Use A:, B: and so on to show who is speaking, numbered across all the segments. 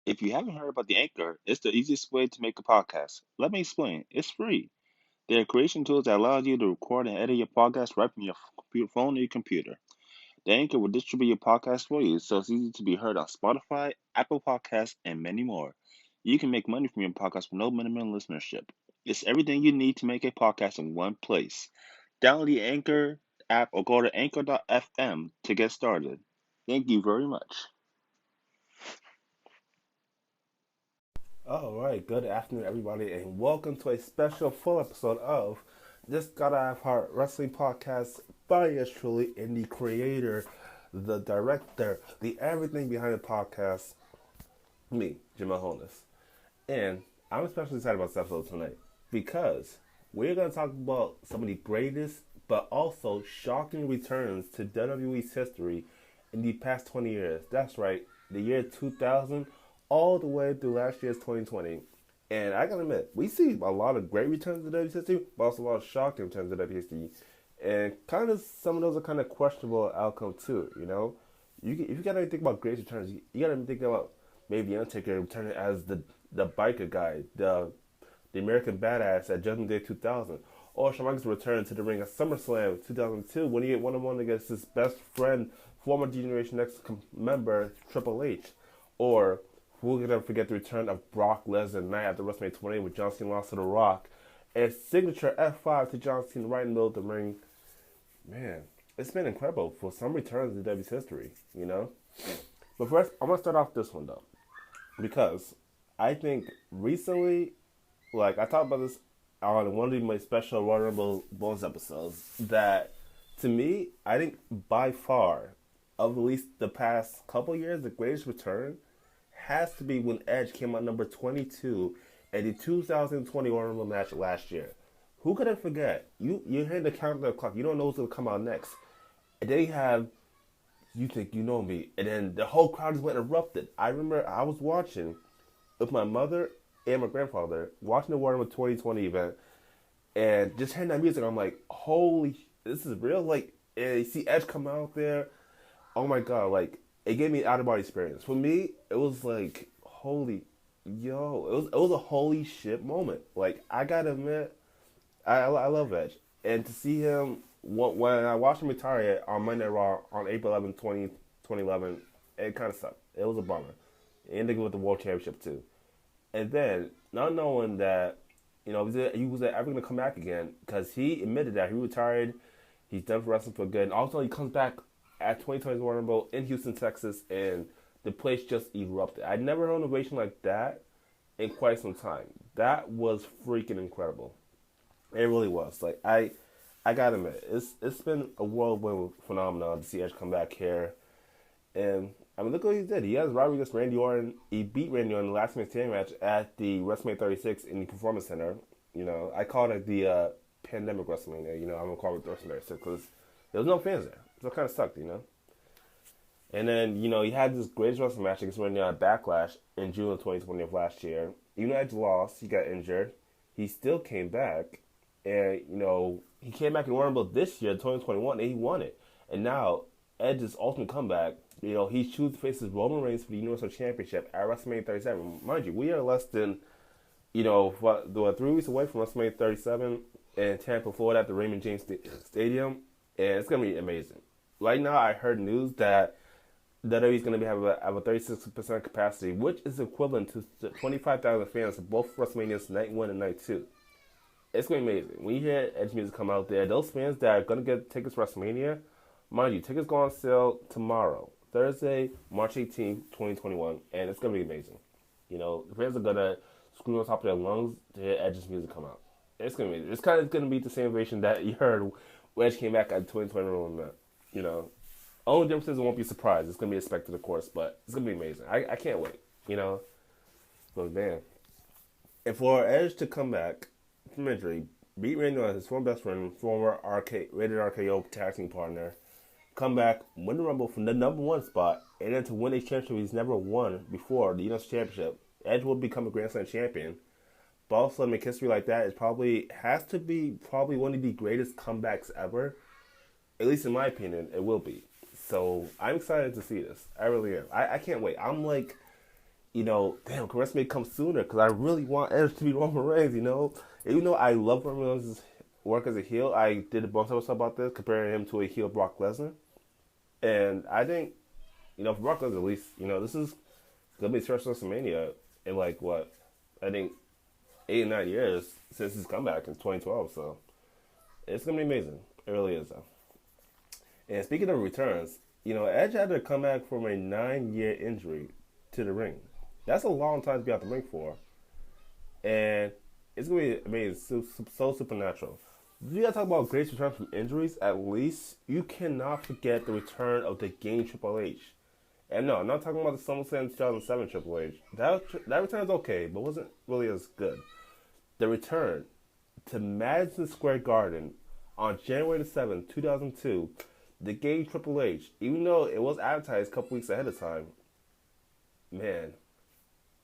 A: If you haven't heard about the Anchor, it's the easiest way to make a podcast. Let me explain. It's free. There are creation tools that allow you to record and edit your podcast right from your phone or your computer. The Anchor will distribute your podcast for you, so it's easy to be heard on Spotify, Apple Podcasts, and many more. You can make money from your podcast with no minimum listenership. It's everything you need to make a podcast in one place. Download the Anchor app or go to anchor.fm to get started. Thank you very much.
B: All right, good afternoon, everybody, and welcome to a special full episode of Just Gotta Have Heart Wrestling Podcast by yours truly, and the creator, the director, the everything behind the podcast, me, Jamal Holness. And I'm especially excited about this episode tonight because we're going to talk about some of the greatest but also shocking returns to WWE's history in the past 20 years. That's right, the year 2000 all the way through last year's 2020. And I gotta admit, we see a lot of great returns to WWE's history, but also a lot of shocking returns to WWE's history. And kind of some of those are kind of questionable outcome too, you know? If you gotta think about great returns, you gotta think about maybe the Undertaker returning as the biker guy, the American badass at Judgment Day 2000. Or Shawn Michaels return to the ring at SummerSlam 2002 when he hit one-on-one against his best friend, former Generation X member Triple H. Or we're going to forget the return of Brock Lesnar night after WrestleMania 20 with John Cena lost to The Rock. And signature F5 to John Cena right in the middle of the ring. Man, it's been incredible for some returns in WWE's history, you know? But first, I'm going to start off this one, though. Because I think recently, like I talked about this on one of my special Royal Rumble bonus episodes, that to me, I think by far, of at least the past couple years, the greatest return has to be when Edge came out number 22 at the 2020 Royal Rumble match last year. Who could have forget? You're hitting the countdown clock. You don't know what's going to come out next. And then you have, you think you know me. And then the whole crowd just went erupted. I remember I was watching with my mother and my grandfather, watching the Royal Rumble 2020 event. And just hearing that music, I'm like, holy, this is real? Like, and you see Edge come out there. Oh my God, like, it gave me an out of body experience. For me, it was like, holy, it was a holy shit moment. Like, I gotta admit, I love Edge. And to see him, when I watched him retire on Monday Night Raw on April 11, 2011, it kind of sucked. It was a bummer. It ended with the World Championship, too. And then, not knowing that, you know, he was ever going to come back again, because he admitted that he retired, he's done for wrestling for good, and also he comes back at 2020's Royal Rumble in Houston, Texas, and the place just erupted. I'd never heard an ovation like that in quite some time. That was freaking incredible. It really was. Like I gotta admit, it's been a whirlwind phenomenon to see Edge come back here, and I mean look what he did. He has rivalry against Randy Orton. He beat Randy Orton in the last man standing match at the WrestleMania 36 in the Performance Center. You know, I called it the pandemic WrestleMania. You know, I'm gonna call it WrestleMania 36 because there was no fans there. So it kind of sucked, you know. And then, you know, he had this greatest wrestling match against Randy Orton at Backlash in June of 2020 of last year. Even though Edge lost, he got injured. He still came back. And, you know, he came back in Royal Rumble this year, 2021, and he won it. And now, Edge's ultimate comeback, you know, he chooses to face his Roman Reigns for the Universal Championship at WrestleMania 37. Mind you, we are less than, you know, 3 weeks away from WrestleMania 37 in Tampa, Florida at the Raymond James Stadium. And it's going to be amazing. Right now, I heard news that WWE is going to have a 36% capacity, which is equivalent to 25,000 fans at both WrestleManias Night 1 and Night 2. It's going to be amazing. When you hear Edge music come out there, those fans that are going to get tickets to WrestleMania, mind you, tickets go on sale tomorrow, Thursday, March 18th, 2021, and it's going to be amazing. You know, the fans are going to scream on top of their lungs to hear Edge's music come out. It's going to be amazing. It's kind of going to be the same ovation that you heard when Edge came back at 2020 Roman, you know. Only difference is it won't be a surprise. It's going to be expected, of course, but it's going to be amazing. I can't wait, you know. But, man. And for Edge to come back from injury, beat Randy Orton, his former best friend, former Rated RKO tag team partner, come back, win the Rumble from the number one spot, and then to win a championship he's never won before, the Universal Championship. Edge will become a Grand Slam champion. But also to make history like that has to be one of the greatest comebacks ever. At least in my opinion, it will be. So I'm excited to see this. I really am. I can't wait. I'm like, damn, can WrestleMania come sooner? Because I really want Edge to be Roman Reigns, Even though I love Roman Reigns' work as a heel, I did a bunch of stuff about this, comparing him to a heel Brock Lesnar. And I think, for Brock Lesnar at least, this is going to be his first WrestleMania in like, what, I think 8 or 9 years since his comeback in 2012. So it's going to be amazing. It really is, though. And speaking of returns, Edge had to come back from a 9-year injury to the ring. That's a long time to be out the ring for. And it's going to be amazing, so supernatural. If you got to talk about great returns from injuries, at least you cannot forget the return of the Game Triple H. And no, I'm not talking about the SummerSlam 2007 Triple H. That return is okay, but wasn't really as good. The return to Madison Square Garden on January the 7th, 2002, the Game Triple H, even though it was advertised a couple weeks ahead of time, man,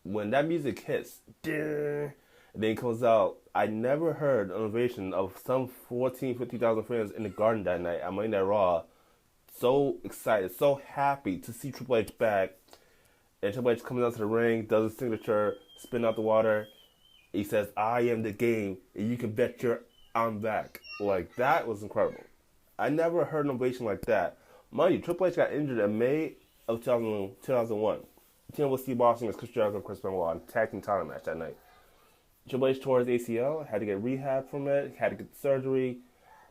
B: when that music hits, and then it comes out, I never heard an ovation of some 14, 50,000 fans in the Garden that night on Monday Night Raw. So excited, so happy to see Triple H back. And Triple H comes out to the ring, does his signature, spin out the water. He says, "I am the Game, and you can bet I'm back." Like, that was incredible. I never heard an ovation like that. Mind you, Triple H got injured in May of 2001. Team with Steve Austin as Chris Jericho and Chris Benoit in a tag team title match that night. Triple H tore his ACL, had to get rehab from it, had to get surgery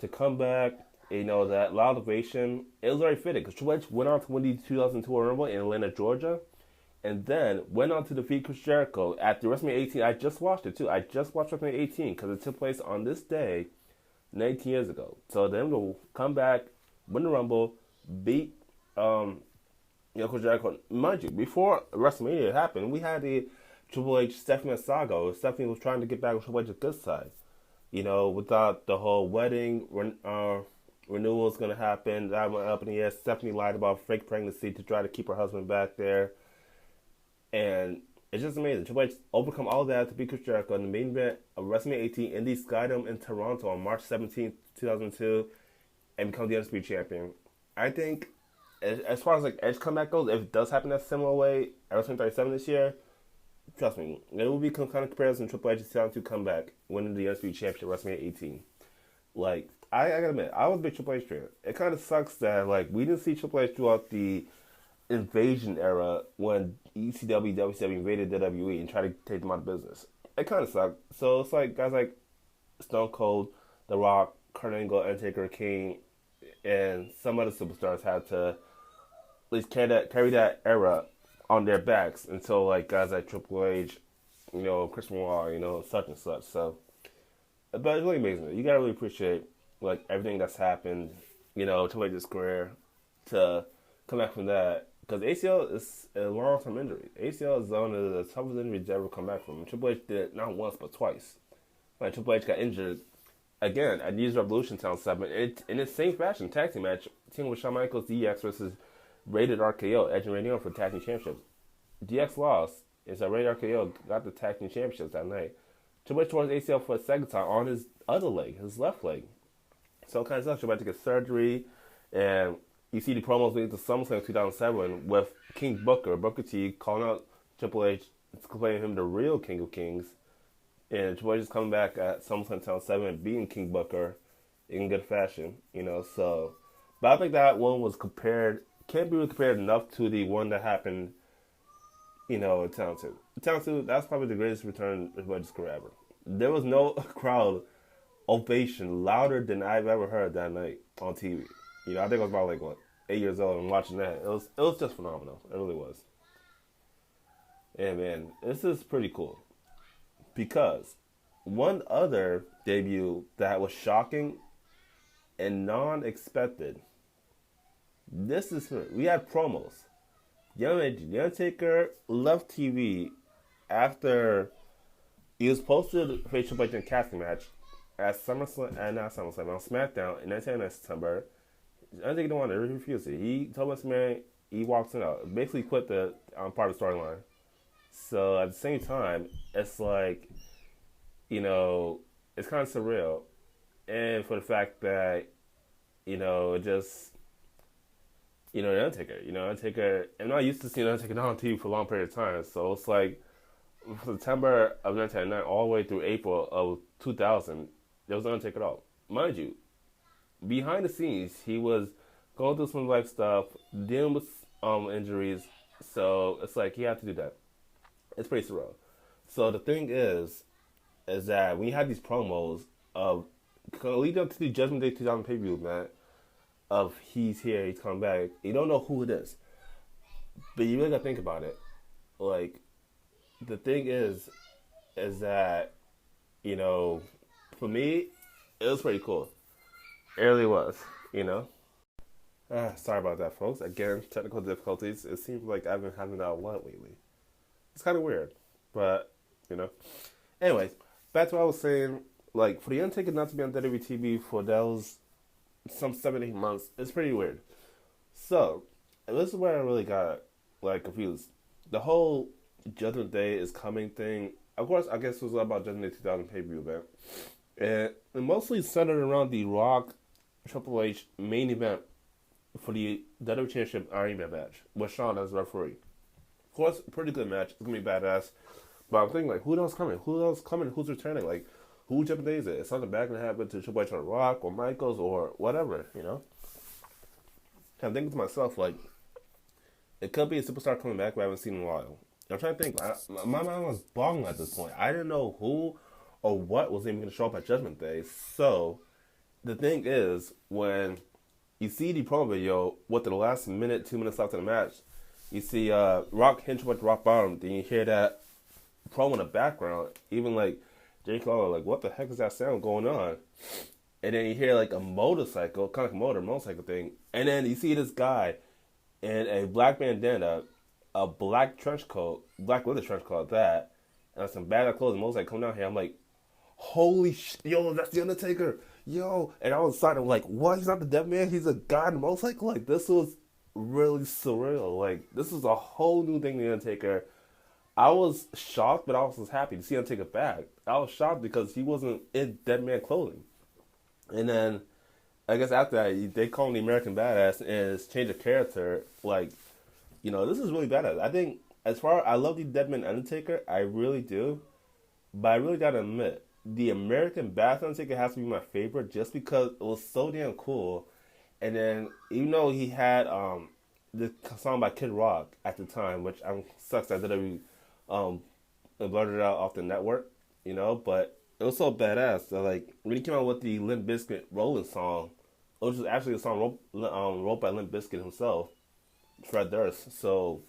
B: to come back. That loud ovation, it was very fitting because Triple H went on to win the 2002 Royal Rumble in Atlanta, Georgia, and then went on to defeat Chris Jericho at the WrestleMania 18. I just watched it too. I just watched WrestleMania 18 because it took place on this day 19 years ago. So then we'll come back, win the Rumble, beat Chris Jericho. Mind you, before WrestleMania happened, we had the Triple H Stephanie saga. Stephanie was trying to get back on Triple H's good side. Without the whole wedding renewal is going to happen. That went up in the air. Stephanie lied about fake pregnancy to try to keep her husband back there. And it's just amazing. Triple H overcome all that to beat Chris Jericho in the main event of WrestleMania 18 in the Skydome in Toronto on March 17, 2002, and become the Undisputed Champion. I think, as far as Edge comeback goes, if it does happen that similar way at WrestleMania 37 this year, trust me, it will be kind of comparison to Triple H's 2002 comeback, winning the Undisputed Championship at WrestleMania 18. I gotta admit, I was a big Triple H fan. It kind of sucks that we didn't see Triple H throughout the Invasion era when ECW, WCW invaded WWE and tried to take them out of business. It kind of sucked. So it's guys like Stone Cold, The Rock, Kurt Angle, Undertaker, King, and some other superstars had to at least carry that era on their backs until guys like Triple H, Chris Benoit, such and such. So, but it's really amazing. You gotta really appreciate everything that's happened, Triple H's career to come back from that. Because ACL is a long-term injury. ACL is one of the toughest injuries to ever come back from. And Triple H did it not once but twice. Triple H got injured again at News Revolution Town 7 in the same fashion, tag team match, team with Shawn Michaels, DX versus Rated RKO, Edge and Randy Orton for tag team championships. DX lost, and so Rated RKO got the tag team championships that night. Triple H tore his ACL for a second time on his other leg, his left leg. So it kind of sucks. Triple H had to get surgery, and you see the promos leading to SummerSlam 2007 with King Booker T calling out Triple H, claiming him the real King of Kings. And Triple H is coming back at SummerSlam 2007 and beating King Booker in good fashion, so. But I think that one was can't be compared enough to the one that happened, in Town 2. Town 2, that's probably the greatest return of Triple H's career ever. There was no crowd ovation louder than I've ever heard that night on TV. I think I was about 8 years old and watching that. It was just phenomenal. It really was. And man, this is pretty cool. Because one other debut that was shocking and non-expected. We had promos. The Undertaker left TV after he was posted to face Triple H in a casting match at SummerSlam, on SmackDown in 1999 September. Undertaker didn't want to refuse it. He told us, man, he walks it out. Basically quit the part of the storyline. So at the same time, it's it's kind of surreal. And for the fact that, it just, The Undertaker. Undertaker. I'm not used to seeing Undertaker on TV for a long period of time, so it's like September of 1999 all the way through April of 2000, there was Undertaker out. Mind you, behind the scenes, he was going through some life stuff, dealing with injuries, so it's like he had to do that. It's pretty surreal. So the thing is that when you have these promos of leading up to the Judgment Day 2000 pay per view, man, of he's here, he's coming back, you don't know who it is, but you really gotta think about it. Like the thing is that you know, for me, it was pretty cool. It really was, you know. Sorry about that, folks. Again, technical difficulties. It seems like I've been having that a lot lately. It's kind of weird, but you know. Anyways, back to what I was saying. Like for the Undertaker not to be on WWE TV for those some 7 8 months, it's pretty weird. So this is where I really got like confused. The whole Judgment Day is coming thing. Of course, I guess it was all about Judgment Day 2000 pay per view event, and it mostly centered around the Rock Triple H main event for the WWE Championship Iron Man match with Shawn as referee. Of course, pretty good match. It's gonna be badass. But I'm thinking like, who else coming? Who else coming? Who's returning? Like, who Judgment Day is it? Is something bad gonna happen to Triple H or Rock or Michaels or whatever? I'm thinking to myself like, it could be a superstar coming back we haven't seen in a while. I'm trying to think. My mind was boggling at this point. I didn't know who or what was even going to show up at Judgment Day. So the thing is, when you see the promo video with the last minute, 2 minutes left in the match, you see Rock hinge with Rock Bottom. Then you hear that promo in the background. Even like Jake Lawler, like, what the heck is that sound going on? And then you hear like a motorcycle, kind of like a motorcycle thing. And then you see this guy in a black bandana, a black trench coat, black leather trench coat at that, and some badass clothes and motorcycle coming down here. I'm like, holy shit, yo, that's the Undertaker, yo. And I was excited, I'm like, what? He's not the dead man, he's a guy in a motorcycle? Like, this was really surreal. Like, this is a whole new thing, the Undertaker. I was shocked, but I was happy to see Undertaker back. I was shocked because he wasn't in dead man clothing. And then, I guess after that, they call him the American Badass, and his change of character, like, this is really badass. I think, I love the Deadman Undertaker, I really do, but I really gotta admit, the American Badass Undertaker has to be my favorite just because it was so damn cool. And then, even though he had the song by Kid Rock at the time, which sucks that WWE blurted it out off the network, but it was so badass that, like, when he came out with the Limp Bizkit Rollin' song, which was actually a song wrote by Limp Bizkit himself, Fred Durst. So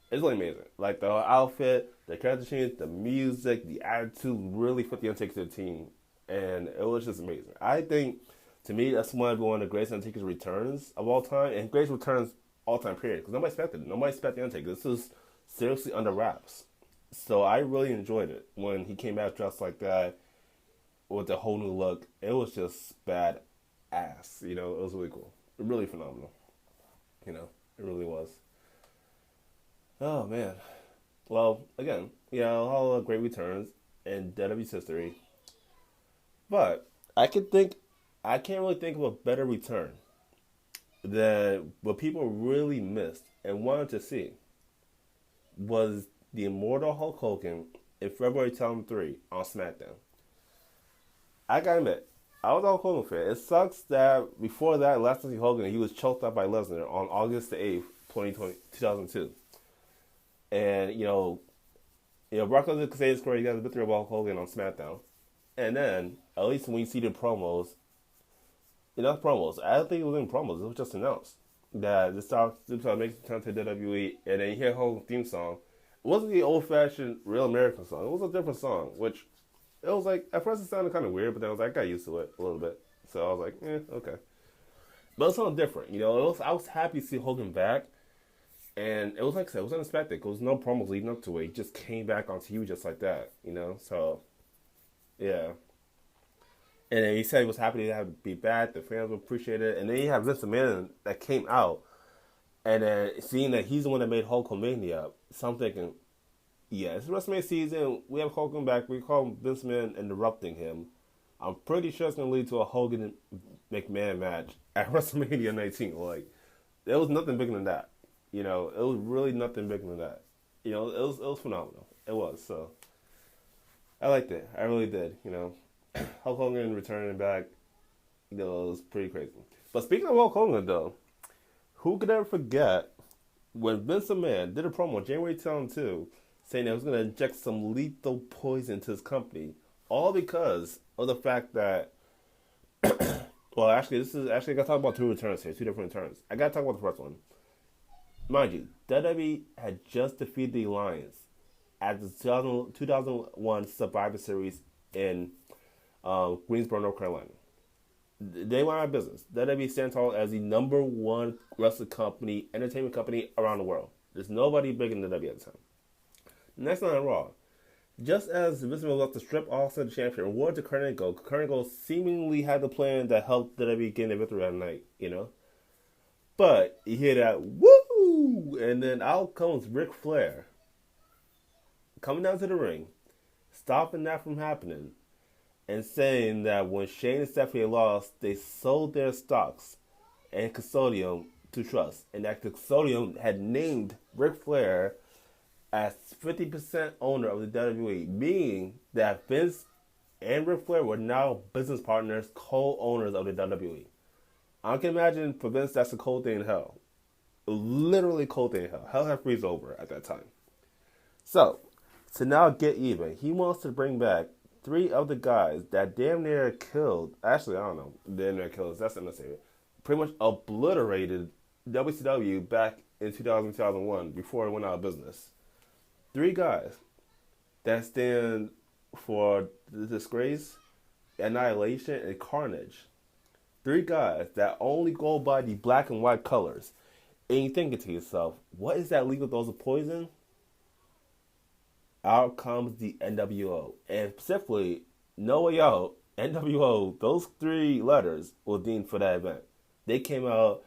B: it's really amazing. Like the outfit, the character change, the music, the attitude really fit the Undertaker to the team, and it was just amazing. I think, to me, that's one of the greatest Undertaker's returns of all time, and greatest returns all time period. Because nobody expected it. Nobody expected the Undertaker. This was seriously under wraps. So I really enjoyed it when he came out dressed like that with a whole new look. It was just bad ass. It was really cool. Really phenomenal. It really was. Oh, man. Well, again, all great returns in WWE's history. But I can't really think of a better return than what people really missed and wanted to see was the immortal Hulk Hogan in February 2003 on SmackDown. I gotta admit, I was a Hulk Hogan fan. It sucks that before that, last time Hogan, he was choked out by Lesnar on August the 8th, 2002. And, Brock Lesnar could say his career, he got a victory over Hulk Hogan on SmackDown. And then, at least when you see the promos, enough promos. I don't think it was in promos. It was just announced that the star makes the turn to WWE, and then you hear Hogan's theme song. It wasn't the old-fashioned Real American song. It was a different song, which it was like, at first it sounded kind of weird, but then I was like, I got used to it a little bit. So I was like, okay. But it was something different, I was happy to see Hogan back, and it was like I said, it was unexpected. There was no promos leading up to it. He just came back on TV just like that, So, yeah. And then he said he was happy to be back. The fans would appreciate it. And then you have Vince McMahon that came out, and then seeing that he's the one that made Hulkamania, so I'm thinking, yeah, it's WrestleMania season. We have Hogan back. We call Vince McMahon interrupting him. I'm pretty sure it's going to lead to a Hogan McMahon match at WrestleMania 19. Like, There was nothing bigger than that. It was really nothing bigger than that. It was phenomenal. It was. So I liked it. I really did. Hulk Hogan returning back, it was pretty crazy. But speaking of Hulk Hogan, though, who could ever forget when Vince McMahon did a promo January 2002 saying that he was going to inject some lethal poison to his company, all because of the fact that, well, actually, I got to talk about two returns here, two different returns. I got to talk about the first one. Mind you, WWE had just defeated the Alliance at the 2001 Survivor Series in Greensboro, North Carolina. They went out of business. WWE stands tall as the number one wrestling company, entertainment company around the world. There's nobody bigger than WWE at the time. Next night on Raw, just as Vince McMahon was about to strip Austin the championship and award to Kurt Angle seemingly had the plan that helped WWE gain the victory that night. But you hear that woo, and then out comes Ric Flair coming down to the ring, stopping that from happening, and saying that when Shane and Stephanie lost, they sold their stocks and custodian to trust, and that the custodian had named Ric Flair as 50% owner of the WWE, meaning that Vince and Ric Flair were now business partners, co-owners of the WWE. I can imagine for Vince that's a cold thing in hell. Literally cold thing in hell. Hell had freeze over at that time. So, to now get even, he wants to bring back three of the guys that damn near killed, actually, I don't know, damn near killed, that's not necessary, pretty much obliterated WCW back in 2000, 2001 before it went out of business. Three guys that stand for the disgrace, annihilation, and carnage. Three guys that only go by the black and white colors. And you're thinking to yourself, what is that legal dose of poison? Out comes the NWO. And specifically, No Way Out, NWO, those three letters were deemed for that event. They came out,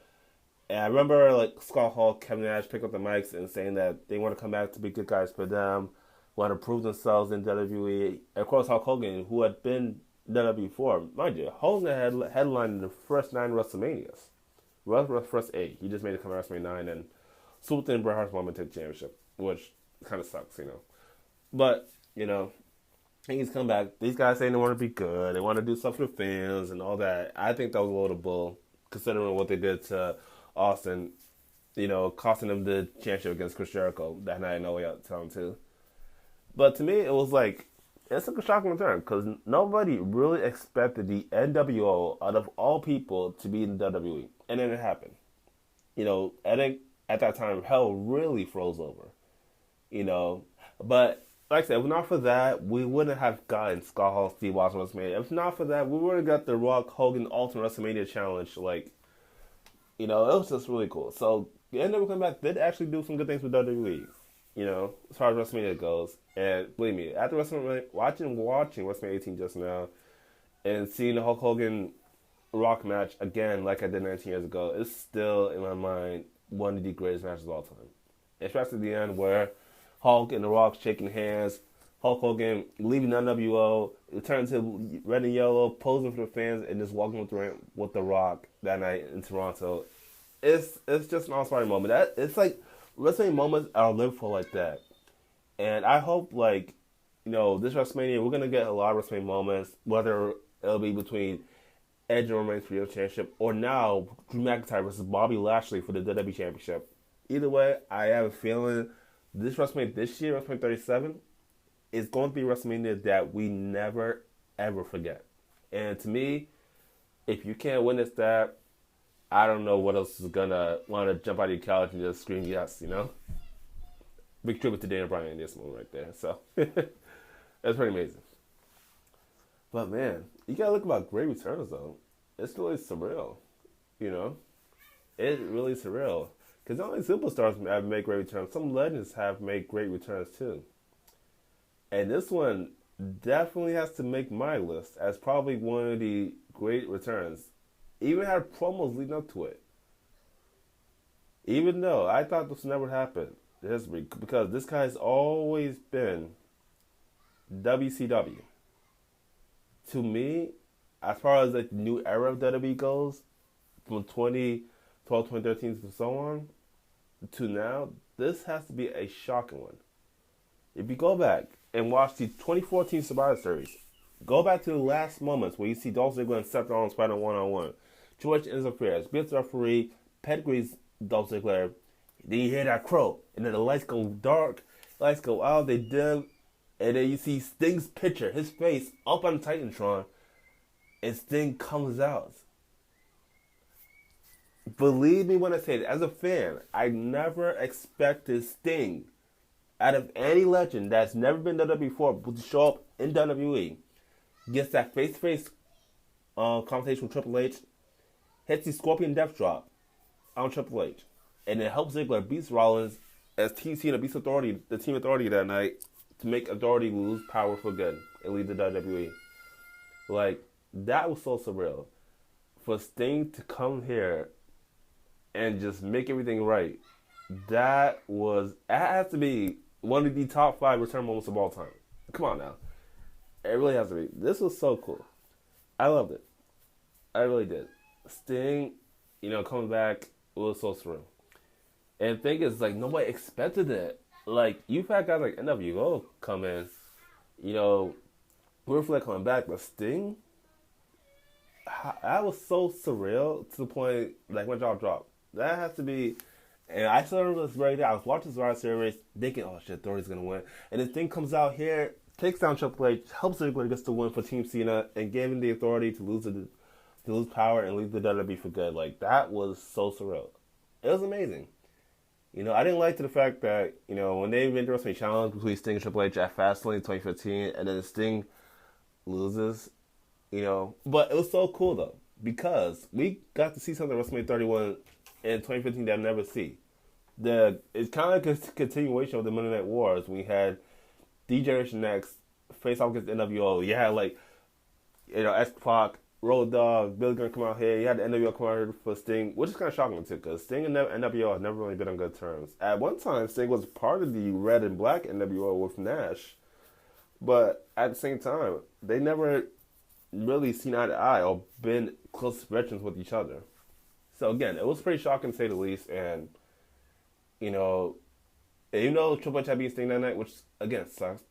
B: and I remember like Scott Hall, Kevin Nash pick up the mics and saying that they want to come back to be good guys for them, want to prove themselves in WWE. And of course, Hulk Hogan, who had been WWE before, mind you, Hogan had headlined the first 9 WrestleManias. First 8. He just made it come out WrestleMania 9 and swooped in Bret Hart's moment to take the championship, which kind of sucks. But, he's come back. These guys saying they want to be good. They want to do stuff for the fans and all that. I think that was a load of bull, considering what they did to Austin, costing him the championship against Chris Jericho that night. No Way Out time too. But to me, it was like, it's like a shocking return because nobody really expected the NWO, out of all people, to be in the WWE. And then it happened. I think at that time, hell really froze over. But like I said, if not for that, we wouldn't have gotten Scott Hall, Steve Austin WrestleMania. If not for that, we would have got the Rock Hogan Ultimate WrestleMania Challenge. It was just really cool. So the NWO come back did actually do some good things with WWE. As far as WrestleMania goes. And believe me, after WrestleMania, watching WrestleMania 18 just now, and seeing the Hulk Hogan Rock match again, like I did 19 years ago, is still in my mind one of the greatest matches of all time. Especially the end where Hulk and the Rock shaking hands, Hulk Hogan leaving the NWO, returning to red and yellow, posing for the fans, and just walking with the Rock that night in Toronto. It's just an awe-inspiring moment. It's like wrestling moments are lived for like that. And I hope, this WrestleMania, we're going to get a lot of WrestleMania moments, whether it'll be between Edge and Roman Reigns for the championship, or now Drew McIntyre versus Bobby Lashley for the WWE Championship. Either way, I have a feeling this WrestleMania this year, WrestleMania 37, is going to be WrestleMania that we never, ever forget. And to me, if you can't witness that, I don't know what else is going to want to jump out of your couch and just scream yes, Big tribute to Daniel Bryan in this moment right there. So, that's pretty amazing. But man, you gotta look about great returns though. It's really surreal, It's really surreal. Because not only superstars have made great returns, some legends have made great returns too. And this one definitely has to make my list as probably one of the great returns. Even had promos leading up to it. Even though I thought this never happened in history, because this guy's always been WCW. To me, as far as the new era of WWE goes, from 2012, 2013, and so on, to now, this has to be a shocking one. If you go back and watch the 2014 Survivor Series, go back to the last moments where you see Dolph Ziggler and Seth Rollins fighting one-on-one. George interferes, beats the referee, pedigrees Dolph Ziggler. Then you hear that crow, and then the lights go dark, lights go out, they dim, and then you see Sting's picture, his face, up on Titantron, and Sting comes out. Believe me when I say it, as a fan, I never expected Sting, out of any legend that's never been done before, to show up in WWE, gets that face-to-face conversation with Triple H, hits the Scorpion Death Drop on Triple H, and it helps Ziggler beats Rollins as Team Cena beats Authority, the Team Authority that night, to make Authority lose power for good and leave the WWE. Like, that was so surreal. For Sting to come here and just make everything right, that has to be one of the top 5 return moments of all time. Come on now. It really has to be. This was so cool. I loved it. I really did. Sting, coming back, was so surreal. And the thing is, like, nobody expected it. Like, you've had guys like NWO come in, we're like coming back, but Sting, that was so surreal to the point, like, my jaw dropped. That has to be, and I still remember this very day. I was watching this Survivor Series, thinking, oh shit, Authority's gonna win. And this thing comes out here, takes down Triple H, helps Ziggler gets the win for Team Cena, and gave him the authority to lose power and leave the WWE for good. Like, that was so surreal. It was amazing. I didn't like the fact that, when they made the WrestleMania Challenge between Sting and Triple H at Fastlane 2015, and then Sting loses, But it was so cool, though, because we got to see something at WrestleMania 31 in 2015 that I'll never see. It's kind of like a continuation of the Monday Night Wars. We had D-Generation X face off against NWO. You had, like, X-Pac, Road Dogg, Billy Gunn come out here. You had the NWO come out here for Sting, which is kind of shocking too, because Sting and NWO have never really been on good terms. At one time, Sting was part of the red and black NWO with Nash, but at the same time, they never really seen eye to eye or been close veterans with each other. So again, it was pretty shocking to say the least, and even though Triple H had beat Sting that night, which again sucks,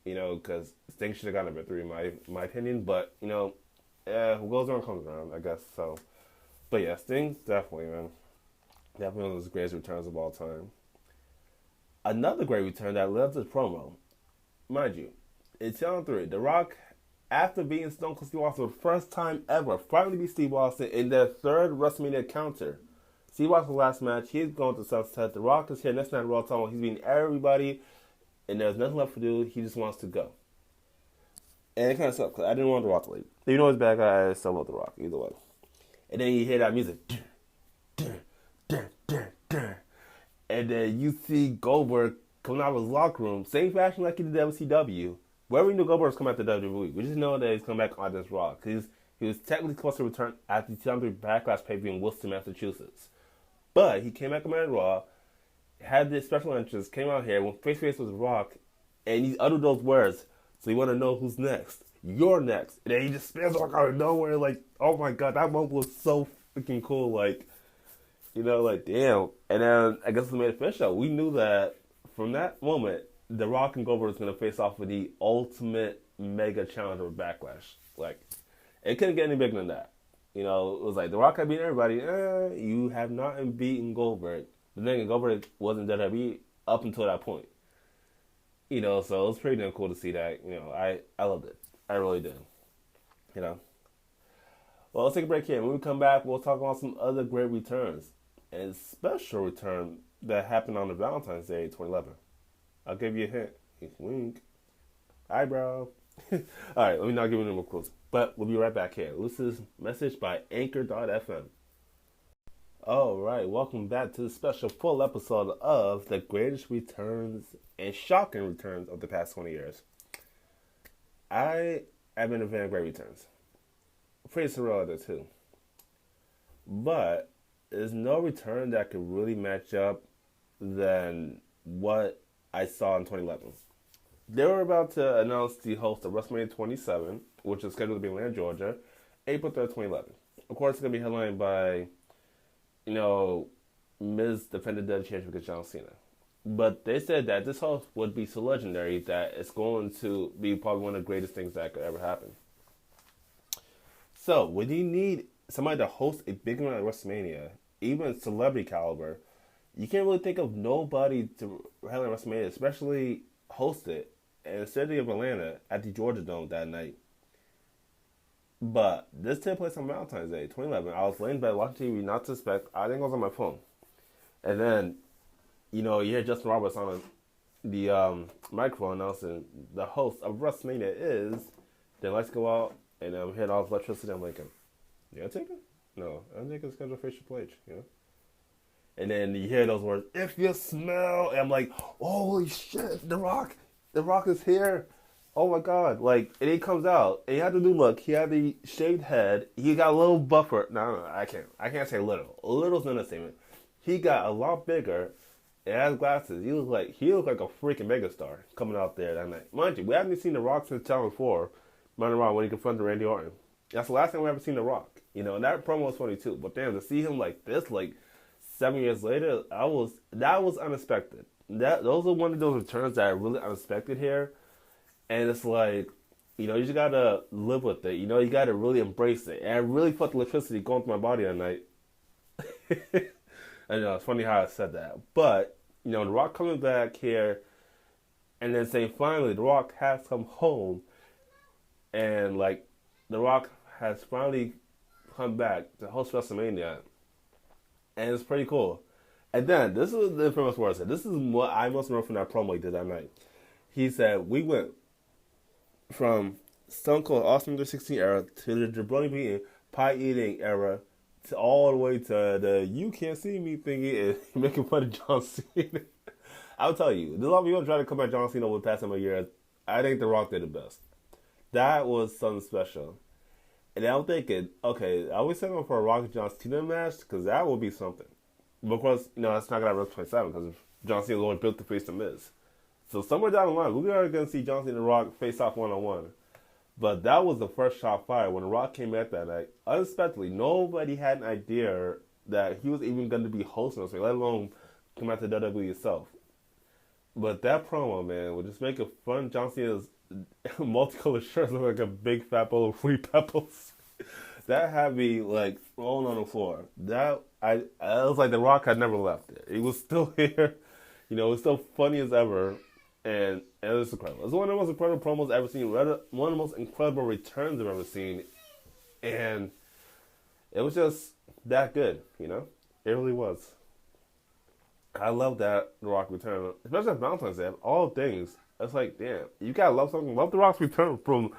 B: because Sting should have gotten a victory in my opinion, but who goes around comes around, I guess. So, but yeah, Sting, definitely, man. Definitely one of those greatest returns of all time. Another great return that led to the promo. Mind you, in 2003, The Rock, after beating Stone Cold Steve Austin for the first time ever, finally beat Steve Austin in their third WrestleMania encounter. Steve Austin's last match, he's going to Sunset. The Rock is here next night at Raw talking. He's beating everybody, and there's nothing left to do. He just wants to go. And it kind of sucks, because I didn't want The Rock to leave. Even though he's bad guy, I still love The Rock, either way. And then you hear that music. And then you see Goldberg coming out of his locker room, same fashion like he did WCW. Wherever we knew Goldberg was coming at the WWE, we just know that he's coming back on this Raw. Because he was technically supposed to return at the 2003 Backlash pay-per-view in Worcester, Massachusetts. But he came back on at Raw, had this special entrance, came out here, went face-to-face with Rock, and he uttered those words. So you want to know who's next? You're next. And then he just spins Rock out of nowhere. Like, oh my god, that moment was so freaking cool. Like, damn. And then I guess we made it official. We knew that from that moment, The Rock and Goldberg was going to face off with the ultimate mega challenge of Backlash. Like, it couldn't get any bigger than that. It was like, The Rock had beaten everybody. You have not beaten Goldberg. But then Goldberg wasn't WWE up until that point. So it was pretty damn cool to see that. I loved it. I really did. Well, let's take a break here. When we come back, we'll talk about some other great returns. And special return that happened on the Valentine's Day 2011. I'll give you a hint. Wink. Eyebrow. All right, let me not give you any more clues. But we'll be right back here. This is Message by Anchor.fm. All right, welcome back to the special full episode of the greatest returns and shocking returns of the past 20 years. I have been a fan of great returns. Pretty surreal at it too. But there's no return that could really match up than what I saw in 2011. They were about to announce the host of WrestleMania 27, which is scheduled to be in Atlanta, Georgia, April 3rd, 2011. Of course, it's going to be headlined by, you know, Miz defended the championship against John Cena. But they said that this host would be so legendary that it's going to be probably one of the greatest things that could ever happen. So when you need somebody to host a big event at WrestleMania, even celebrity caliber, you can't really think of nobody to handle WrestleMania, especially host it in the city of Atlanta at the Georgia Dome that night. But this took place on Valentine's Day, 2011. I was laying in bed watching TV, not to suspect. I think I was on my phone. And then, you hear Justin Roberts on the microphone announcing the host of WrestleMania is. Then lights go out, and I'm hitting all this electricity. I'm like, you gonna take it? No, I'm taking scheduled for Triple H. And then you hear those words, if you smell, and I'm like, holy shit, The Rock is here. Oh my God. Like, and he comes out, and he had the new look. He had the shaved head. He got a little buffer. No, I can't say little. A little's an understatement. He got a lot bigger and has glasses. He looked like a freaking megastar coming out there that night. Mind you, we haven't seen The Rock since Challenge 4, running around when he confronted Randy Orton. That's the last time we ever seen The Rock. And that promo was funny too. But damn, to see him like this, like 7 years later, that was unexpected. Those are one of those returns that are really unexpected here. And it's like, you just gotta live with it. You gotta really embrace it. And I really felt the electricity going through my body that night. I know, it's funny how I said that. But, The Rock coming back here and then saying finally The Rock has come home, and like The Rock has finally come back to host WrestleMania. And it's pretty cool. And then, this is the infamous word I said. This is what I most remember from that promo he did that night. He said, we went from Stone Cold Austin 316 era to the jabroni eating, pie eating era, to all the way to the you can't see me thingy and making fun of John Cena. I'll tell you, there's a lot of people trying to come at John Cena over the past number of years. I think The Rock did the best. That was something special. And I'm thinking, okay, I was setting up for a Rock and John Cena match because that would be something. But of course, that's not going to happen at WrestleMania 27 because John Cena was only built to face the Miz. So somewhere down the line, we are going to see John Cena and The Rock face off one-on-one. But that was the first shot fired when The Rock came at that night. Unexpectedly, nobody had an idea that he was even going to be hosting us, let alone come out to WWE itself. But that promo, man, would just make it fun. John Cena's multicolored shirts look like a big fat bowl of fruit pebbles. That had me like rolling on the floor. I was like The Rock had never left it. He was still here. It was still funny as ever. And it was incredible. It's one of the most incredible promos I've ever seen. One of the most incredible returns I've ever seen. And it was just that good, It really was. I love that The Rock return. Especially on Valentine's Day. Of all things, it's like, damn, you gotta love something. Love The Rock's return from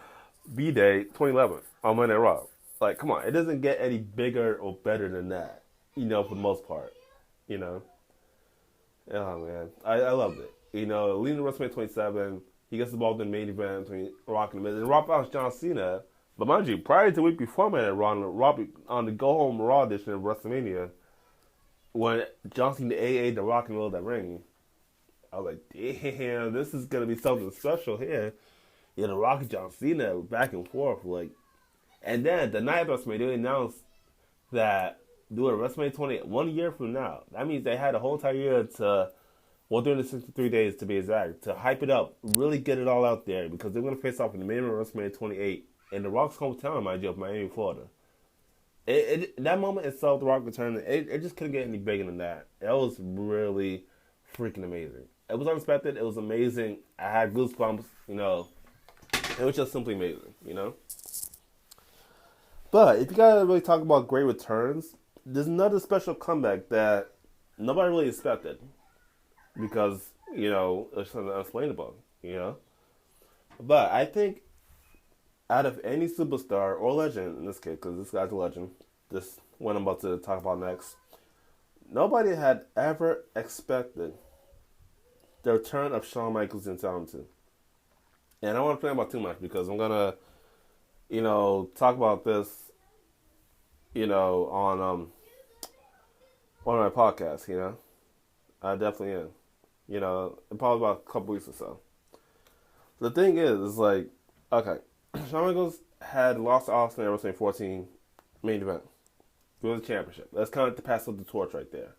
B: B-Day 2011 on Monday Night Raw. Like, come on. It doesn't get any bigger or better than that, for the most part. Oh, man. I loved it. Leading to WrestleMania 27, he gets involved in the main event between Rock and The Miz. And Rock out John Cena. But mind you, prior to the week before Man Raw, Rock on the Go Home Raw edition of WrestleMania, when John Cena AA The Rock in the middle of that ring, I was like, damn, this is going to be something special here. The Rock and John Cena back and forth. And then the night of WrestleMania, they announced that doing WrestleMania 28 1 year from now. That means they had a whole entire year to, 363 days to be exact, to hype it up, really get it all out there, because they're going to face off in the main event of WrestleMania 28 in The Rock's hometown, mind you, of Miami, Florida. That moment itself, The Rock returning, it just couldn't get any bigger than that. That was really freaking amazing. It was unexpected. It was amazing. I had goosebumps, It was just simply amazing, But if you gotta really talk about great returns, there's another special comeback that nobody really expected. Because, it's unexplainable, But I think out of any superstar or legend in this case, because this guy's a legend, this one I'm about to talk about next, nobody had ever expected the return of Shawn Michaels in Town 2. And I don't want to play about too much because I'm going to, talk about this, on one of my podcasts, I definitely am. In probably about a couple weeks or so. The thing is like, okay, Shawn Michaels had lost to Austin at WrestleMania 14 main event. for the championship. That's kind of to pass up the torch right there.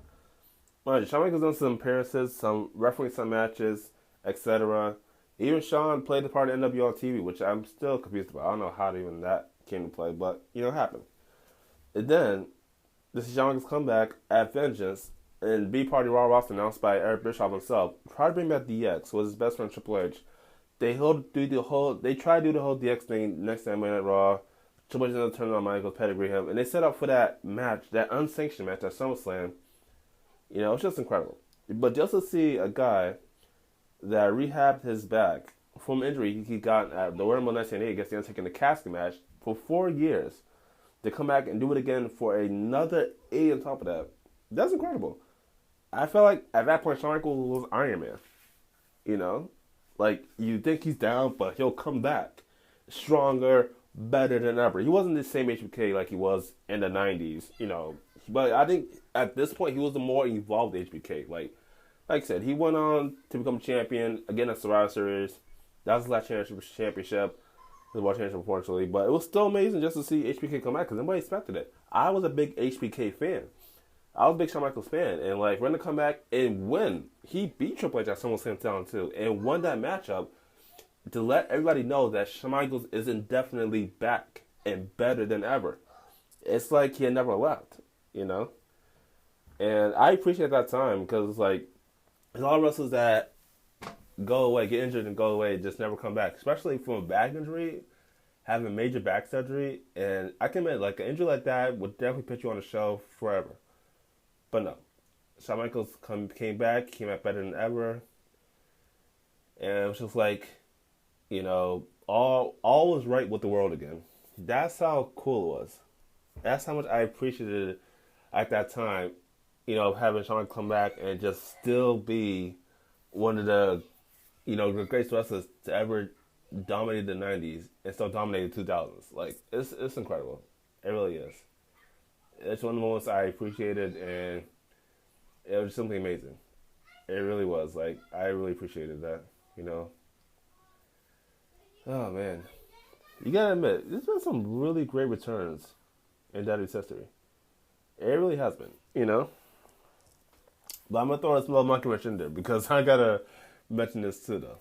B: Mind you, Shawn Michaels done some appearances, some refereeing some matches, etc. Even Shawn played the part of NWO on TV, which I'm still confused about. I don't know how even that came to play, but it happened. And then this is Shawn Michaels' comeback at Vengeance, and B Party Raw roster announced by Eric Bischoff himself. Tried to bring back DX with his best friend Triple H. They tried to do the whole DX thing next time at Raw. Triple H ended up turning on Michaels, pedigree him, and they set up for that match, that unsanctioned match at SummerSlam. It's just incredible. But just to see a guy that rehabbed his back from injury he got at the Royal Rumble 1988 against The Undertaker in the casket match for 4 years, to come back and do it again for another 8 on top of that, that's incredible. I felt like at that point Shawn Michaels was Iron Man. Like you think he's down, but he'll come back stronger, better than ever. He wasn't the same HBK like he was in the 90s, But I think at this point he was the more evolved HBK. Like I said, he went on to become champion again at Survivor Series. That was his last championship. His World Championship, unfortunately. But it was still amazing just to see HBK come back because nobody expected it. I was a big HBK fan. I was a big Shawn Michaels fan. And for him to come back and win, he beat Triple H at SummerSlam Town too, and won that matchup to let everybody know that Shawn Michaels is indefinitely back and better than ever. It's like he had never left, And I appreciate that time because there's a lot of wrestlers that go away, get injured and go away, just never come back. Especially from a back injury, having major back surgery. And I can admit, an injury like that would definitely put you on the shelf forever. But no. Shawn Michaels came back better than ever. And it was just all was right with the world again. That's how cool it was. That's how much I appreciated it at that time, having Shawn come back and just still be one of the the greatest wrestlers to ever dominate the 90s and still dominate the 2000s. It's incredible. It really is. It's one of the moments I appreciated, and it was simply amazing. It really was. I really appreciated that, Oh, man. You gotta admit, there's been some really great returns in WWE's history. It really has been, But I'm gonna throw this little monkey wrench in there because I gotta mention this too, though.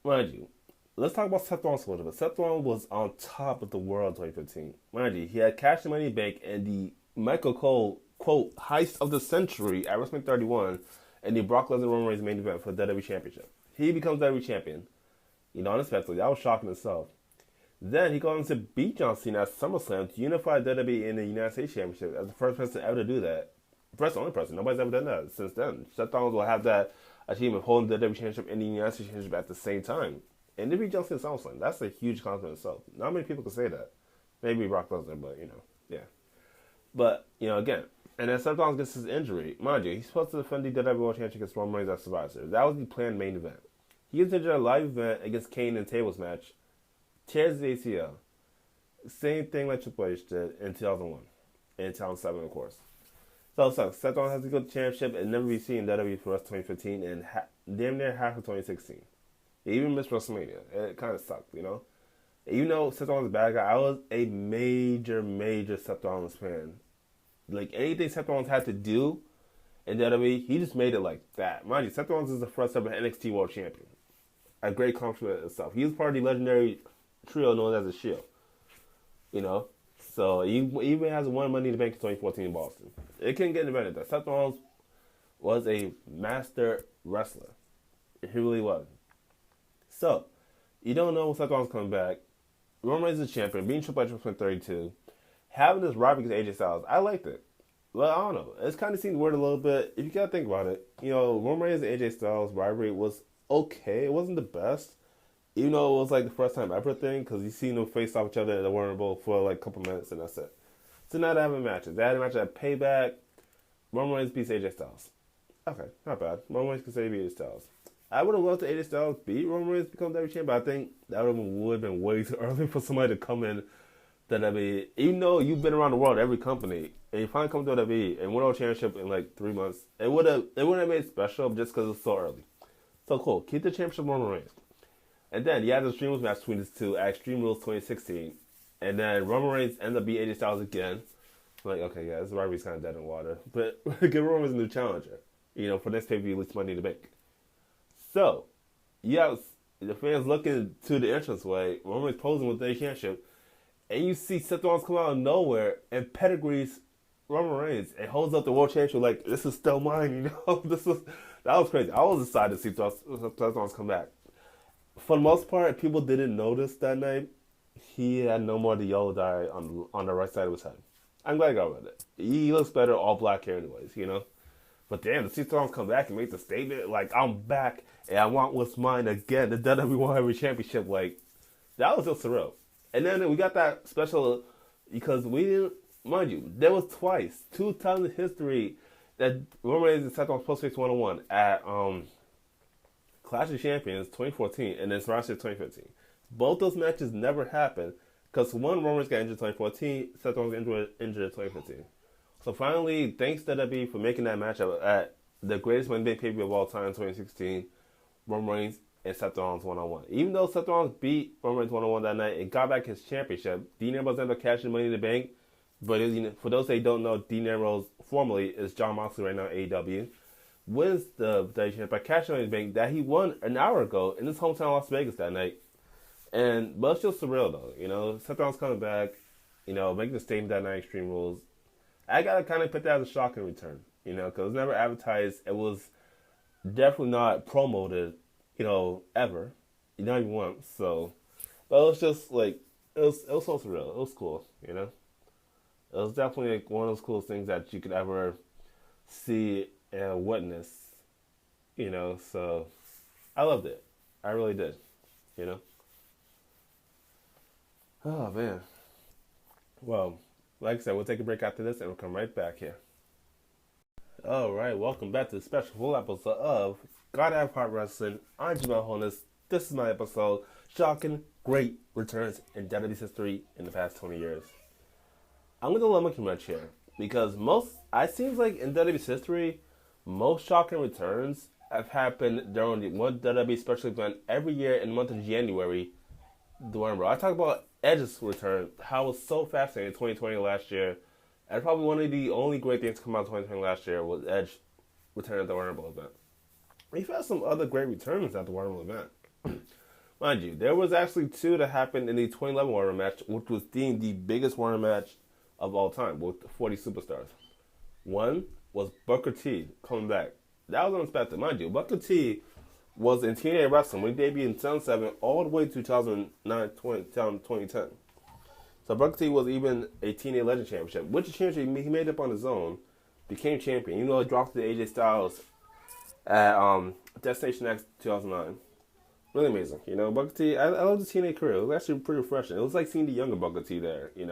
B: Mind you, let's talk about Seth Rollins for a little bit. Seth Rollins was on top of the world in 2015. Mind you, he had Cash Money Bank and the Michael Cole, quote, heist of the century at WrestleMania 31 and the Brock Lesnar Roman Reigns main event for the WWE Championship. He becomes WWE Champion, unexpectedly. That was shocking in itself. Then he goes on to beat John Cena at SummerSlam to unify WWE in the United States Championship as the first person ever to do that. First, only person. Nobody's ever done that since then. Seth Rollins will have that achievement of holding the WWE Championship and the United States Championship at the same time. And to beat John Cena at SummerSlam, that's a huge accomplishment itself. Not many people can say that. Maybe Brock Lesnar, but, yeah. But, again, and then Seth Rollins gets his injury. Mind you, he's supposed to defend the WWE World Championship against Roman Reigns at Survivor Series. That was the planned main event. He gets injured at a live event against Kane in a tables match. Tears the ACL. Same thing like Triple H did in 2001. In 2007, of course. So it sucks. Seth Rollins has to go to the championship and never be seen in WWE for the rest of 2015 and damn near half of 2016. He even missed WrestleMania. It kind of sucked, Even though Seth Rollins is a bad guy, I was a major Seth Rollins fan. Anything Seth Rollins had to do in WWE, he just made it like that. Mind you, Seth Rollins is the first ever NXT World Champion. A great accomplishment itself. He was part of the legendary trio known as the Shield. So he even has won Money in the Bank in 2014 in Boston. It couldn't get any better than that. Seth Rollins was a master wrestler. He really was. So, you don't know when Seth Rollins coming back. Roman Reigns is the champion, being Triple H from 32. Having this rivalry against AJ Styles, I liked it. Well, I don't know. It's kind of seemed weird a little bit. If you gotta think about it, Roman Reigns and AJ Styles rivalry was okay. It wasn't the best. Even though it was the first time ever thing, because you seen them face off each other in the Royal Rumble for a couple minutes and that's it. So now they have a match. They had a match at Payback. Roman Reigns beats AJ Styles. Okay, not bad. Roman Reigns can say he beat AJ Styles. I would have loved to AJ Styles beat Roman Reigns to become WWE champion, but I think that would have been way too early for somebody to come in to WWE. Even though you've been around the world, every company, and you finally come to WWE and win a championship in 3 months, it wouldn't have made it special just because it's so early. So cool. Keep the championship Roman Reigns. And then you had the Extreme Rules match between these two at Extreme Rules 2016. And then Roman Reigns ends up beating AJ Styles again. Like, okay, yeah, this rivalry's kind of dead in water. But give Roman's a new challenger, for this pay per view, at least Money in the Bank. So, yeah, the fans looking to the entranceway. Roman's posing with the championship, and you see Seth Rollins come out of nowhere and pedigrees Roman Reigns and holds up the world championship like this is still mine. That was crazy. I was excited to see Seth Rollins come back. For the most part, people didn't notice that night. He had no more of the yellow dye on the right side of his head. I'm glad I got rid of it. He looks better all black hair, anyways. But damn, to see Seth Rollins come back and make the statement like I'm back and I want what's mine again, the WWE Heavyweight Championship, like that was just surreal. And then we got that special because we didn't, mind you, there was two times in history that Roman Reigns and Seth Rollins supposed to face 1-on-1 at Clash of Champions 2014 and then Survivor Series 2015. Both those matches never happened because one, Roman Reigns got injured in 2014, Seth Rollins got injured in 2015. So finally, thanks to WWE for making that match at the greatest Money Bank pay-per-view of all time in 2016, Roman Reigns and Seth Rollins 1-on-1. Even though Seth Rollins beat Roman Reigns 1-on-1 that night and got back his championship, Dean Ambrose ended up cashing Money in the Bank. But for those that don't know, Dean Ambrose formerly is Jon Moxley right now at AEW. Wins the championship by cashing Money in the Bank that he won an hour ago in his hometown Las Vegas that night. But it's just surreal though, Seth Rollins coming back, making a statement that night, Extreme Rules. I gotta kind of put that as a shocking return, because it was never advertised. It was definitely not promoted, ever, not even once. So, but it was just like it was so surreal. It was cool. It was definitely like one of those coolest things that you could ever see and witness. So I loved it. I really did. Oh man. Well, like I said, we'll take a break after this and we'll come right back here. All right, welcome back to the special full episode of God Have Heart Wrestling. I'm Jamal Holness. This is my episode, shocking great returns in WWE's history in the past 20 years. I'm going to limit too much here because it seems like in WWE's history, most shocking returns have happened during the one WWE special event every year in the month of January, the Warner Bros. I talk about Edge's return, how it was so fascinating in 2020 last year. And probably one of the only great things to come out of 2020 last year was Edge returning at the Warner Bros. Event. We've had some other great returns at the Warner Bros. Event. Mind you, there was actually two that happened in the 2011 Warner match, which was deemed the biggest Warner match of all time with 40 superstars. One was Booker T coming back. That was unexpected. Mind you, Booker T was in TNA Wrestling when he debuted in 2007 all the way to 2010. So Booker T was even a TNA Legend Championship, which is championship he made up on his own, became champion. He dropped to AJ Styles at Destination X 2009. Really amazing, Booker T, I love the TNA career. It was actually pretty refreshing. It was like seeing the younger Booker T there, He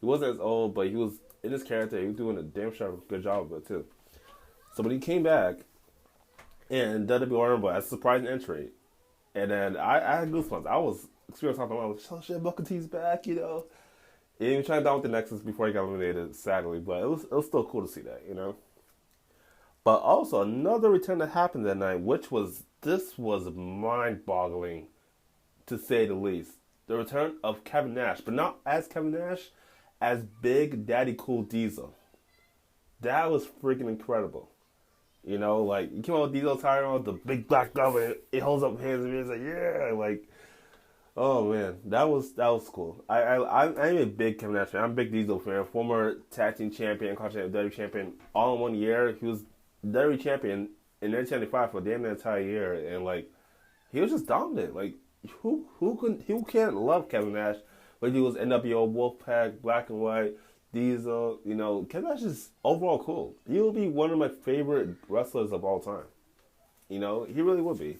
B: wasn't as old, but he was in his character. He was doing a damn sharp good job of it too. So when he came back in WWE Rumble as a surprising entry, and then I had goosebumps. I was experiencing something. I was like, oh shit, Booker T's back, He even tried down with the Nexus before he got eliminated, sadly, but it was still cool to see that, But also another return that happened that night, this was mind-boggling, to say the least. The return of Kevin Nash, but not as Kevin Nash, as Big Daddy Cool Diesel. That was freaking incredible. You came out with Diesel attire on the big black glove, and it holds up hands and he's like, yeah, oh man, that was cool. I'm a big Kevin Nash fan. I'm a big Diesel fan. Former tag team champion, WWE champion, all in 1 year. He was WWE champion in 1975 for damn the entire year, and he was just dominant. Who can't love Kevin Nash? He was NWO, Wolfpack, Black and White, Diesel. Kevin Nash is overall cool. He will be one of my favorite wrestlers of all time. He really would be.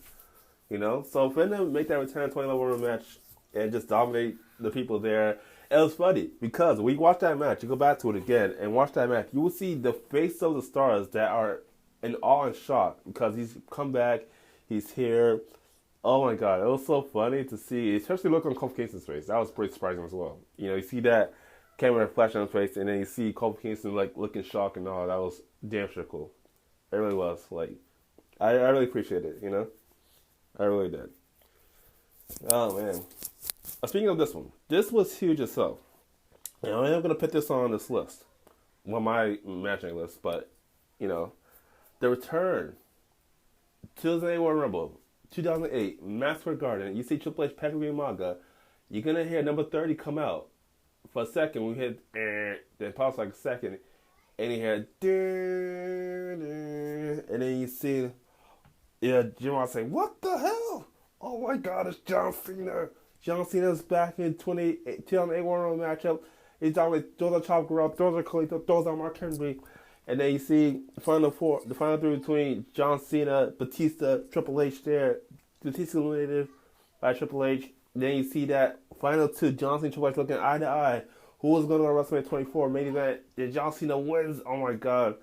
B: So for him to make that return 2011 match and just dominate the people there, it was funny because we watch that match, you go back to it again and watch that match, you will see the face of the stars that are in awe and shock because he's come back, he's here. Oh my god, it was so funny to see, especially look on Kofi Kingston's face. That was pretty surprising as well. You see that camera flash on his face and then you see Kofi Kingston looking shocked and all. That was damn sure cool. It really was. I really appreciate it, I really did. Oh man. Speaking of this one, this was huge itself. I'm going to put this on this list. well, my matching list, but you know, the return 2008 Royal Rumble, 2008 Madison Square Garden. You see Triple H, Patrick Umaga. You're gonna hear number 30 come out for a second. We hit, then pause like a second, and you hear, and then you see, yeah, Jim Ross saying, "What the hell? Oh my God, it's John Cena." John Cena's back in 2008 Royal Rumble matchup. He's down like throws a chop girl, throws a Khalid, throws out Mark Henry. And then you see the final three between John Cena, Batista, Triple H there. Batista eliminated by Triple H. Then you see that final two, John Cena and Triple H looking eye to eye. Who was going to go to WrestleMania 24 main event? And John Cena wins. Oh my God.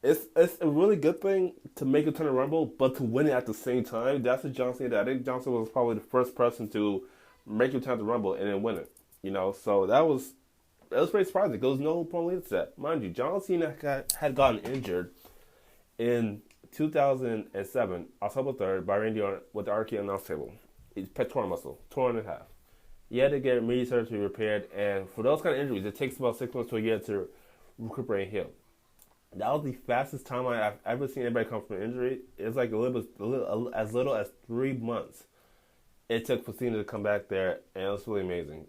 B: It's a really good thing to make a turn of Rumble, but to win it at the same time, that's what John Cena did. I think John Cena was probably the first person to make a turn to Rumble and then win it. So it was pretty surprising. There was no point leading to that. Mind you, John Cena had gotten injured in 2007, October 3rd, by Randy Orton with the RKO announce table. His pectoral muscle, torn in half. He had to get immediate surgery repaired, and for those kind of injuries, it takes about 6 months to a year to recuperate and heal. That was the fastest timeline I've ever seen anybody come from an injury. It's like as little as 3 months it took for Cena to come back there, and it was really amazing.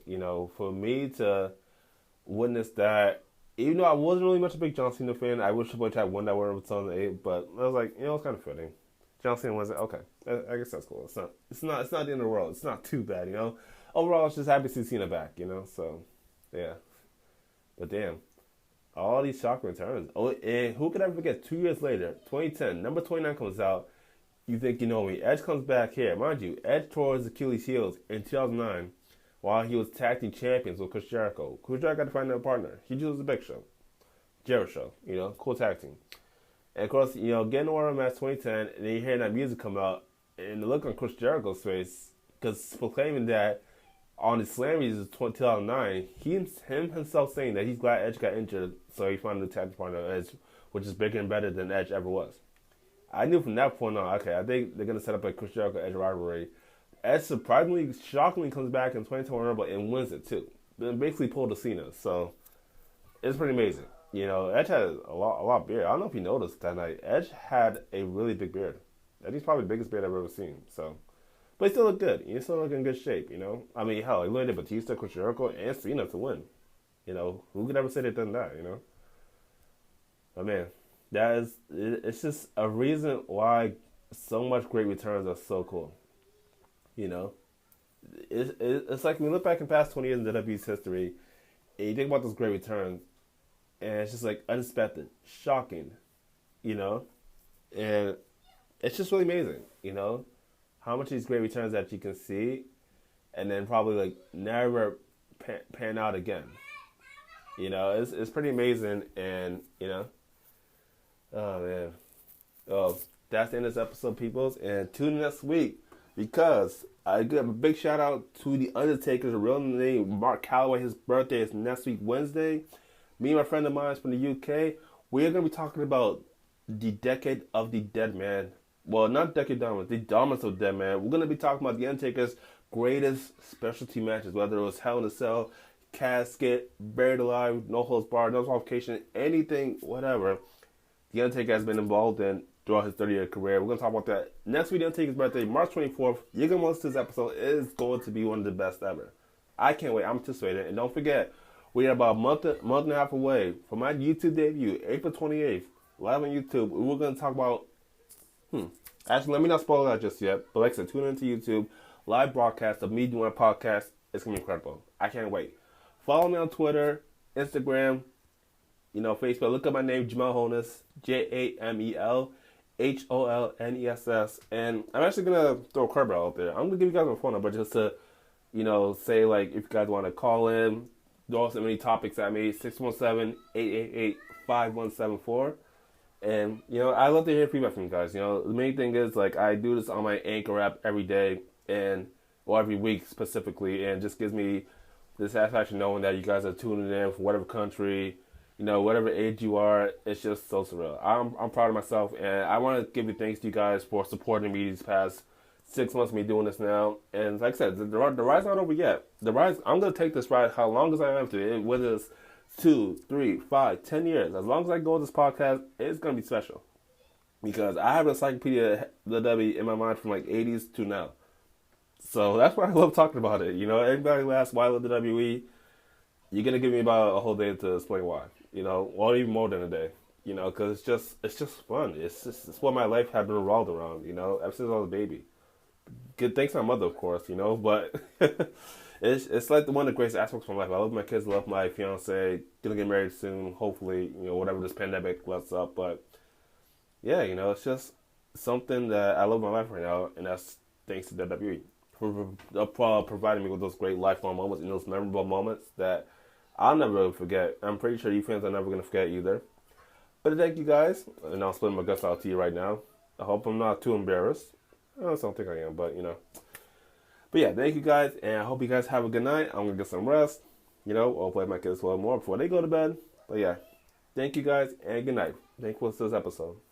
B: For me to witness that, even though I wasn't really much a big John Cena fan, I wish Triple H had won that World Rumble 2008, but I was like, it's kind of fitting. John Cena wins it. Okay, I guess that's cool. It's not the end of the world. It's not too bad. Overall, I was just happy to see Cena back. So yeah. But damn, all these shocking returns. Oh, and who could ever forget? 2 years later, 2010, number 29 comes out. You think you know me? Edge comes back here, mind you. Edge tore his Achilles heels in 2009. While he was tag team champions with Chris Jericho. Chris Jericho got to find a partner. He chose the Big Show. Jericho, cool tag team. And of course, getting over match 2010, and then you hear that music come out, and the look on Chris Jericho's face, because proclaiming that on his Slam Series 2009, him himself saying that he's glad Edge got injured, so he found a new tag team partner, Edge, which is bigger and better than Edge ever was. I knew from that point on, okay, I think they're going to set up a Chris Jericho Edge rivalry. Edge surprisingly, shockingly comes back in 2020 Rumble and wins it too. Then basically pulled a Cena, so it's pretty amazing. Edge had a lot of beard. I don't know if you noticed that night. Edge had a really big beard. I think it's probably the biggest beard I've ever seen. So, but he still looked good. He still looked in good shape. I mean, hell, he looked at Batista, Chris Jericho, and Cena to win. Who could ever say they've done that? But man, it's just a reason why so much great returns are so cool. It's like when you look back in past 20 years in WWE's history, and you think about those great returns, and it's just like unexpected, shocking, and it's just really amazing, how much of these great returns that you can see, and then probably like never pan out again. It's pretty amazing, and oh man, oh, that's the end of this episode, peoples, and tune in next week. Because I give a big shout out to The Undertaker's real name, Mark Calloway. His birthday is next week, Wednesday. Me and my friend of mine from the UK, we are going to be talking about the Decade of the Dead Man. Well, not Decade Dominance, the Dominance of the Dead Man. We're going to be talking about The Undertaker's greatest specialty matches, whether it was Hell in a Cell, Casket, Buried Alive, No Holds Barred, No Qualification, anything, whatever The Undertaker has been involved in throughout his 30-year career. We're going to talk about that next week. The Undertaker's birthday, March 24th. You're going to listen to this episode. It is going to be one of the best ever. I can't wait. I'm anticipating. And don't forget, we are about a month and a half away from my YouTube debut, April 28th, live on YouTube. We're going to talk about, actually, let me not spoil that just yet. But like I said, tune into YouTube, live broadcast of me doing a podcast. It's going to be incredible. I can't wait. Follow me on Twitter, Instagram, Facebook. Look up my name, Jamel Holness, JAMEL. HOLNESS, and I'm actually gonna throw a curveball out there. I'm gonna give you guys my phone number just to, say like if you guys want to call in, throw some any topics at me, 617-888-5174, and I love to hear feedback from you guys. The main thing is like I do this on my Anchor app every day or every week specifically, and just gives me the satisfaction knowing that you guys are tuning in from whatever country. Whatever age you are, it's just so surreal. I'm proud of myself, and I want to give you thanks to you guys for supporting me these past 6 months of me doing this now. And like I said, the ride's not over yet. I'm going to take this ride how long as I have to. Whether it's 2, 3, 5, 10 years, as long as I go with this podcast, it's gonna be special because I have an encyclopedia of the W in my mind from like '80s to now. So that's why I love talking about it. Anybody who asks why I love the WWE, you're gonna give me about a whole day to explain why. Or even more than a day. Because it's just fun. It's what my life had been revolved around. Ever since I was a baby. Good thanks to my mother, of course. But it's like one of the greatest aspects of my life. I love my kids, love my fiance. Gonna get married soon, hopefully. Whatever this pandemic lets up, but yeah, it's just something that I love in my life right now, and that's thanks to WWE for providing me with those great lifelong moments and those memorable moments that I'll never forget. I'm pretty sure you fans are never gonna forget either. But thank you guys, and I'll split my guts out to you right now. I hope I'm not too embarrassed. I don't think I am, but But yeah, thank you guys, and I hope you guys have a good night. I'm gonna get some rest. Hopefully I might get a little more before they go to bed. But yeah, thank you guys, and good night. Thank you for this episode.